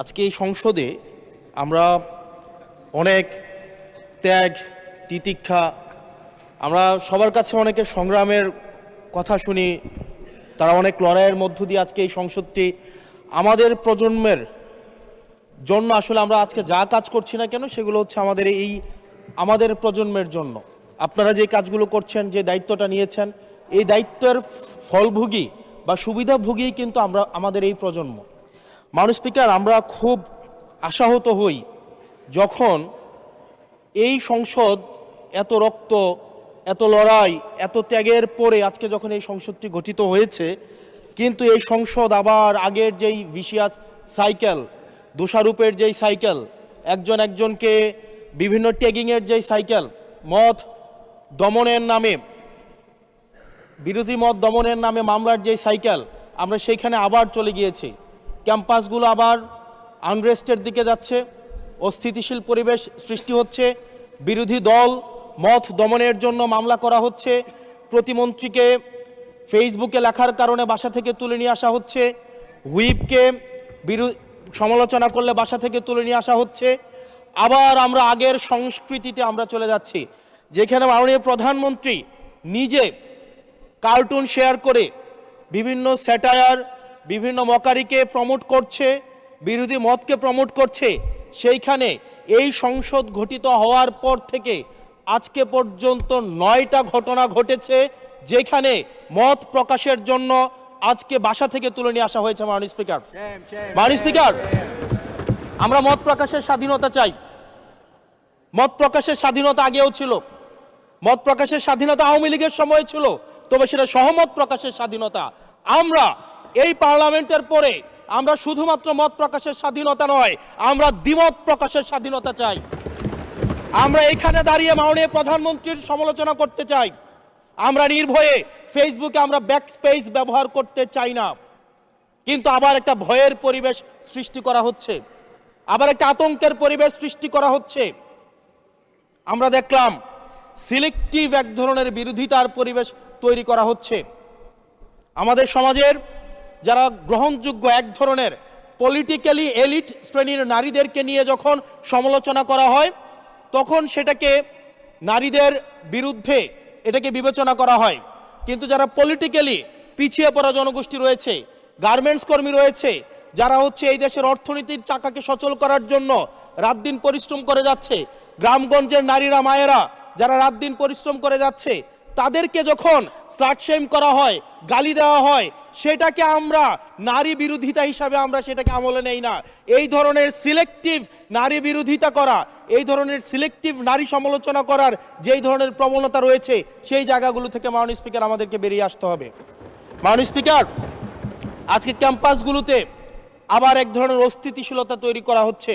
আজকে এই সংসদে আমরা অনেক ত্যাগ তিতিক্ষা আমরা সবার কাছে অনেকের সংগ্রামের কথা শুনি। তারা অনেক লড়াইয়ের মধ্য দিয়ে আজকে এই সংসদটি আমাদের প্রজন্মের জন্য আসলে আমরা আজকে যা কাজ করছি না কেন সেগুলো হচ্ছে আমাদের প্রজন্মের জন্য। আপনারা যে কাজগুলো করছেন, যে দায়িত্বটা নিয়েছেন, এই দায়িত্বের ফলভোগী বা সুবিধাভোগী কিন্তু আমাদের এই প্রজন্ম। মাননীয় স্পিকার, আমরা খুব আশাহত হই যখন এই সংসদ এত রক্ত, এত লড়াই, এত ত্যাগের পরে আজকে যখন এই সংসদটি গঠিত হয়েছে, কিন্তু এই সংসদ আবার আগের যেই ভিশিয়াস সাইকেল, দোষারোপের যেই সাইকেল, একজনকে বিভিন্ন ট্যাগিংয়ের যেই সাইকেল, মত দমনের নামে, বিরোধী মত দমনের নামে মামলার যেই সাইকেল, আমরা সেইখানে আবার চলে গিয়েছি। ক্যাম্পাসগুলো আবার আনরেস্টের দিকে যাচ্ছে, অস্থিতিশীল পরিবেশ সৃষ্টি হচ্ছে, বিরোধী দল মত দমনের জন্য মামলা করা হচ্ছে, প্রতিমন্ত্রীকে ফেসবুকে লেখার কারণে বাসা থেকে তুলে নিয়ে আসা হচ্ছে, হুইপকে সমালোচনা করলে বাসা থেকে তুলে নিয়ে আসা হচ্ছে। আবার আমরা আগের সংস্কৃতিতে আমরা চলে যাচ্ছি, যেখানে মাননীয় প্রধানমন্ত্রী নিজে কার্টুন শেয়ার করে বিভিন্ন স্যাটায়ার, বিভিন্ন মকারিকে প্রমোট করছে, বিরোধী মতকে প্রমোট করছে। সেইখানে এই সংসদ গঠিত হওয়ার পর থেকে আজকে পর্যন্ত 9টা ঘটনা ঘটেছে যেখানে মত প্রকাশের জন্য আজকে বাসা থেকে তুলে নিয়ে আসা হয়েছে। মাননীয় স্পিকার, আমরা মত প্রকাশের স্বাধীনতা চাই। মত প্রকাশের স্বাধীনতা আগেও ছিল, মত প্রকাশের স্বাধীনতা আওয়ামী লীগের সময় ছিল, তবে সেটা সহমত প্রকাশের স্বাধীনতা। আমরা এই পার্লামেন্টের পরে আমরা শুধুমাত্র মত প্রকাশের স্বাধীনতা নয়, আমরা দ্বিমত প্রকাশের স্বাধীনতা চাই। আমরা এখানে দাঁড়িয়ে মাননীয় প্রধানমন্ত্রীর সমালোচনা করতে চাই। আমরা নির্ভয়ে ফেসবুকে আমরা ব্যাকস্পেস ব্যবহার করতে চাই না। কিন্তু আবার একটা ভয়ের পরিবেশ সৃষ্টি করা হচ্ছে, আবার একটা আতঙ্কের পরিবেশ সৃষ্টি করা হচ্ছে। আমরা দেখলাম সিলেক্টিভ এক ধরনের বিরোধিতার পরিবেশ তৈরি করা হচ্ছে। আমাদের সমাজের যারা গ্রহণযোগ্য এক ধরনের পলিটিক্যালি এলিট শ্রেণীর নারীদেরকে নিয়ে যখন সমালোচনা করা হয়, তখন সেটাকে নারীদের বিরুদ্ধে এটাকে বিবেচনা করা হয়। কিন্তু যারা পলিটিক্যালি পিছিয়ে পড়া জনগোষ্ঠী রয়েছে, গার্মেন্টস কর্মী রয়েছে, যারা হচ্ছে এই দেশের অর্থনীতির চাকাকে সচল করার জন্য রাত দিন পরিশ্রম করে যাচ্ছে, গ্রামগঞ্জের নারীরা মায়েরা যারা রাত দিন পরিশ্রম করে যাচ্ছে, তাদেরকে যখন স্লাট শেম করা হয়, গালি দেওয়া হয়, সেটাকে আমরা নারী বিরোধিতা হিসাবে আমরা সেটাকে আমলে নেই না। এই ধরনের সিলেক্টিভ নারী বিরোধিতা করা, এই ধরনের সিলেক্টিভ নারী সমালোচনা করার যেই ধরনের প্রবণতা রয়েছে, সেই জায়গাগুলো থেকে মাননীয় স্পিকার আমাদেরকে বেরিয়ে আসতে হবে। মাননীয় স্পিকার, আজকে ক্যাম্পাসগুলোতে আবার এক ধরনের অস্থিতিশীলতা তৈরি করা হচ্ছে।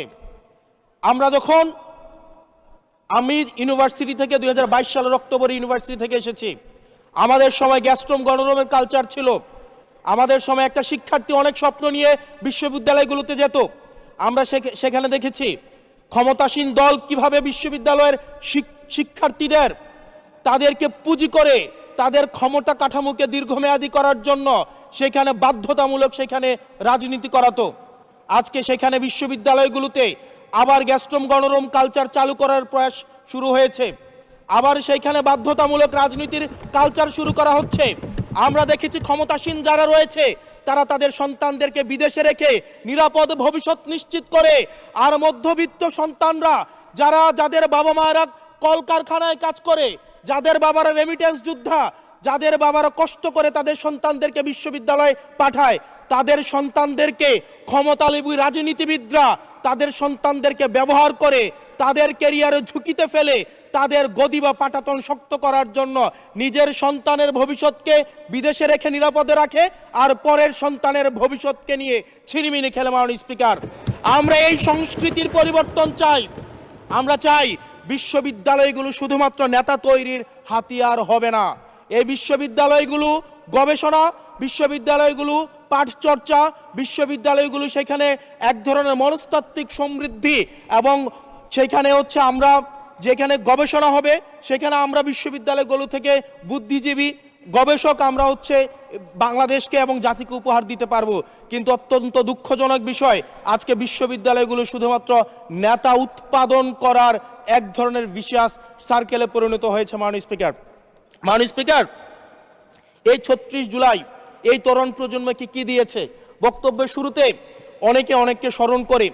আমি ইউনিভার্সিটি থেকে 2022 সালের অক্টোবরে ইউনিভার্সিটি থেকে এসেছি। আমাদের সময় গ্যাস্ট্রোম গণরুমের কালচার ছিল। আমাদের সময় একটা শিক্ষার্থী অনেক স্বপ্ন নিয়ে বিশ্ববিদ্যালয়গুলোতে যেত। আমরা সেখানে দেখেছি ক্ষমতাসীন দল কিভাবে বিশ্ববিদ্যালয়ের শিক্ষার্থীদের তাদেরকে পুঁজি করে তাদের ক্ষমতা কাঠামোকে দীর্ঘমেয়াদী করার জন্য সেখানে বাধ্যতামূলক সেখানে রাজনীতি করাতো। আজকে সেখানে বিশ্ববিদ্যালয়গুলোতে আবার গ্যাস্ট্রোম গণরুম কালচার চালু করার প্রয়াস শুরু হয়েছে। আবার সেইখানে বাধ্যতামূলক রাজনীতির কালচার শুরু করা হচ্ছে। আমরা দেখেছি ক্ষমতাসীন যারা রয়েছে তারা তাদের সন্তানদেরকে বিদেশে রেখে নিরাপদ ভবিষ্যৎ নিশ্চিত করে, আর মধ্যবিত্ত সন্তানরা যাদের বাবা মায়েরা কলকারখানায় কাজ করে, যাদের বাবারা রেমিটেন্স যোদ্ধা, যাদের বাবারা কষ্ট করে তাদের সন্তানদেরকে বিশ্ববিদ্যালয়ে পাঠায়, তাদের সন্তানদেরকে ক্ষমতালোভী রাজনীতিবিদরা তাদের সন্তানদেরকে ব্যবহার করে তাদের ক্যারিয়ারে ঝুঁকিতে ফেলে তাদের গদি বা পাটাতন শক্ত করার জন্য নিজের সন্তানের ভবিষ্যৎকে বিদেশে রেখে নিরাপদে রাখে, আর পরের সন্তানের ভবিষ্যৎকে নিয়ে ছিনিমিনি খেলে। মাননীয় স্পিকার, আমরা এই সংস্কৃতির পরিবর্তন চাই। আমরা চাই বিশ্ববিদ্যালয়গুলো শুধুমাত্র নেতা তৈরির হাতিয়ার হবে না। এই বিশ্ববিদ্যালয়গুলো গবেষণা, বিশ্ববিদ্যালয়গুলো পাঠচর্চা, বিশ্ববিদ্যালয়গুলো সেখানে এক ধরনের মনস্তাত্ত্বিক সমৃদ্ধি, এবং সেখানে হচ্ছে আমরা যেখানে গবেষণা হবে সেখানে আমরা বিশ্ববিদ্যালয়গুলো থেকে বুদ্ধিজীবী গবেষক আমরা হচ্ছে বাংলাদেশকে এবং জাতিকে উপহার দিতে পারবো। কিন্তু অত্যন্ত দুঃখজনক বিষয়, আজকে বিশ্ববিদ্যালয়গুলো শুধুমাত্র নেতা উৎপাদন করার এক ধরনের বিশেষ সার্কেলে পরিণত হয়েছে। মাননীয় স্পিকার, এই ৩৬ জুলাই এই তরুণ প্রজন্মকে কি দিয়েছে? বক্তব্যের শুরুতে অনেককে স্মরণ করে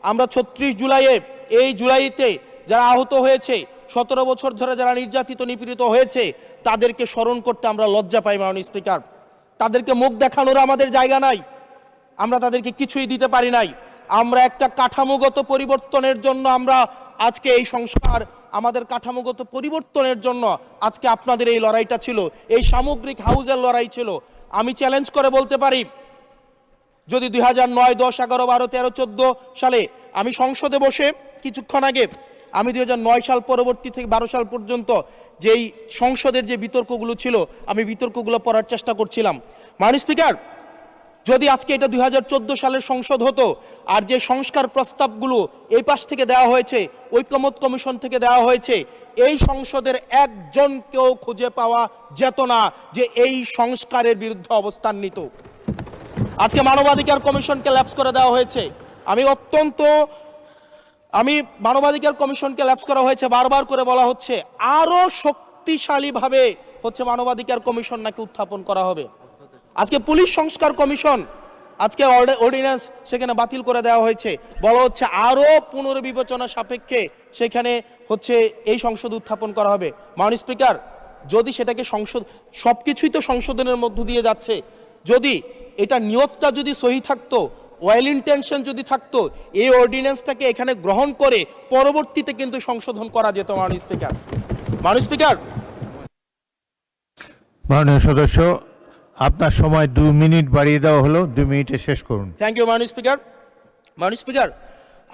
আমরা ৩৬ জুলাইয়ে, এই জুলাইতে যারা আহত হয়েছে, ১৭ বছর ধরে যারা নির্যাতিত নিপীড়িত হয়েছে, তাদেরকে স্মরণ করতে আমরা লজ্জা পাই। মাননীয় স্পিকার, তাদেরকে মুখ দেখানোর আমাদের জায়গা নাই, আমরা তাদেরকে কিছুই দিতে পারি নাই। আমরা একটা কাঠামোগত পরিবর্তনের জন্য আমরা আজকে এই সংস্কার, আমাদের কাঠামোগত পরিবর্তনের জন্য আজকে আপনাদের এই লড়াইটা ছিল, এই সামগ্রিক হাউজের লড়াই ছিল। আমি চ্যালেঞ্জ করে বলতে পারি, যদি 2009, 10, 11, 12, 13, 14 সালে আমি সংসদে বসে কিছুক্ষণ আগে আমি 2009 সাল পরবর্তী থেকে 12 সাল পর্যন্ত যেই সংসদের যে বিতর্কগুলো ছিল, আমি বিতর্কগুলো পড়ার চেষ্টা করছিলাম। মাননীয় স্পিকার, যদি আজকে এটা 2014 সালের সংসদ হতো, আর যে সংস্কার প্রস্তাবগুলো এই পাশ থেকে দেওয়া হয়েছে, ঐকমত্য কমিশন থেকে দেওয়া হয়েছে, এই সংসদের একজনকেও খুঁজে পাওয়া যেত না যে এই সংস্কারের বিরুদ্ধে অবস্থান নিত। আজকে মানবাধিকার কমিশনকে ল্যাপস করে দেওয়া হয়েছে। মানবাধিকার কমিশনকে ল্যাপস করা হয়েছে, বারবার করে বলা হচ্ছে আরো শক্তিশালীভাবে হচ্ছে মানবাধিকার কমিশন নাকি উত্থাপন করা হবে। আজকে পুলিশ সংস্কার কমিশন, আজকে অর্ডিন্যান্স সেখানে বাতিল করে দেওয়া হয়েছে, বলা হচ্ছে আরো পুনর্বিবেচনা সাপেক্ষে সেখানে হচ্ছে এই সংসদ উত্থাপন করা হবে। মাননীয় স্পিকার, যদি সেটাকে সবকিছুই তো সংশোধনের মধ্য দিয়ে যাচ্ছে, যদি এটা নিয়তটা যদি সহি থাকতো, ওয়েল ইন্টেনশন যদি থাকতো, এই অর্ডিন্যান্সটাকে এখানে গ্রহণ করে পরবর্তীতে কিন্তু সংশোধন করা যেত। মাননীয় স্পিকার, মাননীয় সদস্য, আপনার সময় 2 মিনিট বাড়িয়ে দেওয়া হলো, 2 মিনিটে শেষ করুন। থ্যাংক ইউ মাননীয় স্পিকার,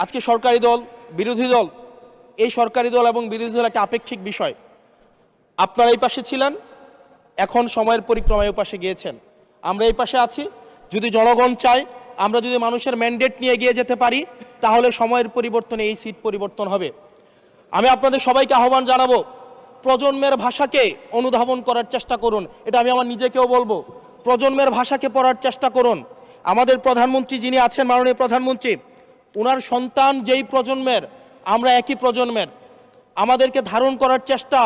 আজকে সরকারি দল, বিরোধী দল, এই সরকারি দল এবং বিরোধী দল একটা আপেক্ষিক বিষয়। আপনারা এই পাশে ছিলেন, এখন সময়ের পরিক্রমায় পাশে গিয়েছেন, আমরা এই পাশে আছি। যদি জনগণ চায়, আমরা যদি মানুষের ম্যান্ডেট নিয়ে এগিয়ে যেতে পারি, তাহলে সময়ের পরিবর্তনে এই সিট পরিবর্তন হবে। আমি আপনাদের সবাইকে আহ্বান জানাবো, প্রজন্মের ভাষাকে অনুধাবন করার চেষ্টা করুন। এটা আমি আমার নিজেকেও বলবো, প্রজন্মের ভাষাকে পড়ার চেষ্টা করুন। আমাদের প্রধানমন্ত্রী যিনি আছেন, মাননীয় প্রধানমন্ত্রী, ওনার সন্তান যেই প্রজন্মের, আমরা একই প্রজন্মের, আমাদেরকে ধারণ করার চেষ্টা,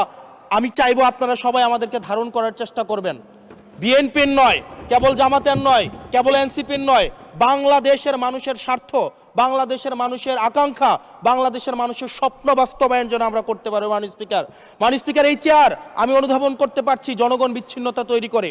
আমি চাইবো আপনারা সবাই আমাদেরকে ধারণ করার চেষ্টা করবেন। বিএনপির নয়, কেবল জামাতের নয়, কেবল এনসিপির নয়, বাংলাদেশের মানুষের স্বার্থ, বাংলাদেশের মানুষের আকাঙ্ক্ষা, বাংলাদেশের মানুষের স্বপ্ন বাস্তবায়ন যেন আমরা করতে পারি। মাননীয় স্পিকার, এই চেয়ার আমি অনুধাবন করতে পারছি জনগণ বিচ্ছিন্নতা তৈরি করে।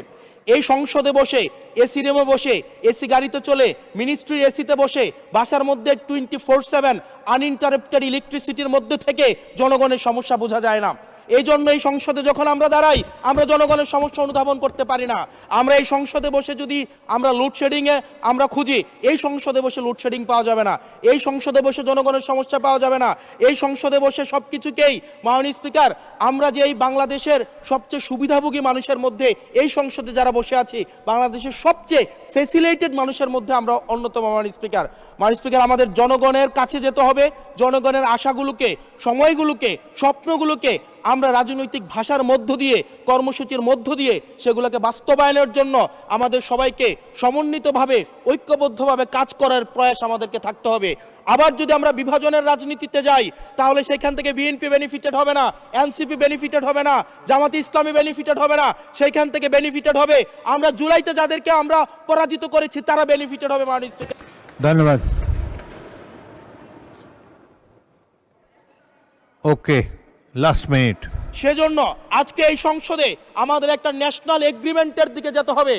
এই সংসদে বসে, এসি রুমে বসে, এসি গাড়িতে চলে, মিনিস্ট্রির এসিতে বসে, বাসার মধ্যে 24/7 আনইন্টারাপ্টেড ইলেকট্রিসিটির মধ্যে থেকে জনগণের সমস্যা বোঝা যায় না। এই জন্য এই সংসদে যখন আমরা দাঁড়াই, আমরা জনগণের সমস্যা অনুধাবন করতে পারি না। আমরা এই সংসদে বসে যদি আমরা লোডশেডিংয়ে আমরা খুঁজি, এই সংসদে বসে লোডশেডিং পাওয়া যাবে না, এই সংসদে বসে জনগণের সমস্যা পাওয়া যাবে না, এই সংসদে বসে সব কিছুকেই। মাননীয় স্পিকার, আমরা যে এই বাংলাদেশের সবচেয়ে সুবিধাভোগী মানুষের মধ্যে এই সংসদে যারা বসে আছি, বাংলাদেশের সবচেয়ে ফেসিলিটেড মানুষের মধ্যে আমরা অন্যতম। মাননীয় স্পিকার, আমাদের জনগণের কাছে যেতে হবে, জনগণের আশাগুলোকে, সময়গুলোকে, স্বপ্নগুলোকে আমরা রাজনৈতিক ভাষার মধ্য দিয়ে, কর্মসূচির মধ্য দিয়ে সেগুলোকে বাস্তবায়নের জন্য আমাদের সবাইকে সমন্বিতভাবে, ঐক্যবদ্ধভাবে কাজ করার প্রয়াস আমাদেরকে থাকতে হবে। আবার যদি আমরা বিভাজনের রাজনীতিতে যাই, তাহলে সেখান থেকে বিএনপি বেনিফিটেড হবে না, এনসিপি বেনিফিটেড হবে না, জামাতে ইসলামী বেনিফিটেড হবে না, সেইখান থেকে বেনিফিটেড হবে আমরা জুলাইতে যাদেরকে আমরা পরাজিত করেছি, তারা বেনিফিটেড হবে। মাননীয় স্পিকার, ধন্যবাদ। ওকে, লাস্ট মিনিট। সেজন্য আজকে এই সংসদে আমাদের একটা ন্যাশনাল এগ্রিমেন্টের দিকে যেতে হবে।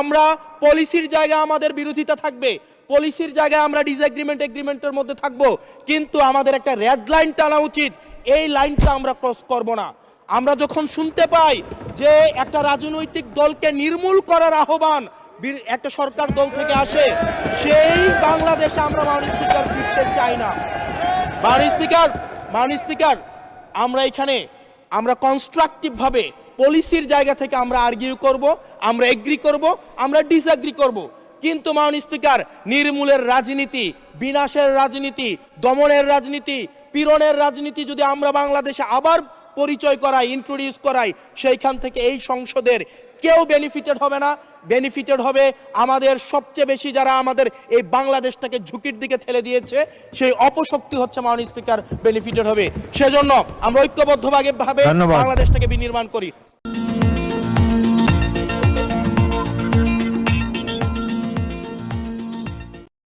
আমরা পলিসির জায়গায় আমাদের বিরোধিতা থাকবে, পলিসির জায়গায় আমরা এগ্রিমেন্টের মধ্যে থাকবো, কিন্তু আমাদের একটা রেড লাইন টানা উচিত। এই লাইনটা আমরা ক্রস করব না। আমরা যখন শুনতে পাই যে একটা রাজনৈতিক দলকে নির্মূল করার আহ্বান একটা সরকার দল থেকে আসে, সেই বাংলাদেশে আমরা মাননীয় স্পিকার ফিরতে চাই না। মাননীয় স্পিকার, আমরা এখানে আমরা কনস্ট্রাকটিভ ভাবে পলিসির জায়গা থেকে আমরা আর্গিউ করব, আমরা এগ্রি করব, আমরা ডিসএগ্রি করব, কিন্তু মাননীয় স্পিকার, নির্মূলের রাজনীতি, বিনাশের রাজনীতি, দমনের রাজনীতি, পীড়নের রাজনীতি যদি আমরা বাংলাদেশে আবার পরিচয় করাই, ইন্ট্রোডিউস করাই, সেইখান থেকে এই সংসদের কেউ বেনিফিটেড হবে না। বেনিফিটেড হবে আমাদের সবচেয়ে বেশি যারা আমাদের এই বাংলাদেশটাকে ঝুঁকির দিকে ঠেলে দিয়েছে, সেই অপশক্তি হচ্ছে মাননীয় স্পিকার বেনিফিটেড হবে। সেজন্য আমরা ঐক্যবদ্ধভাবে ধন্যবাদ। বাংলাদেশটাকে বিনির্মাণ করি।